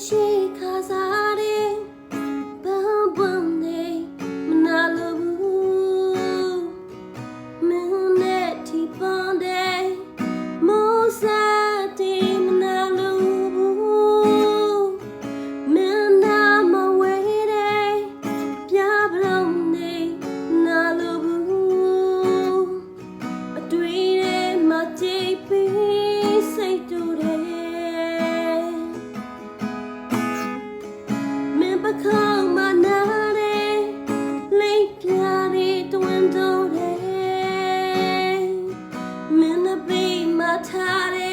ရှိခါစားတယ်ဘာမှနေမနာလို့ဘူးမင်းနဲ့ဒီပန်းတယ်မိုးစားတယ်မနာလို့ဘူးမင်းနာမဝဲတယ်ပြပလုံးနေမနာလို့ဘူးအတွေ့နဲ့မကြည့်ပြီးစိတ်တူတယ်ခေါင်းမနာတယ်လိပ်ပြားတွေတွင်တိုးတယ်မင်းနဲ့ပြေးမထားတယ်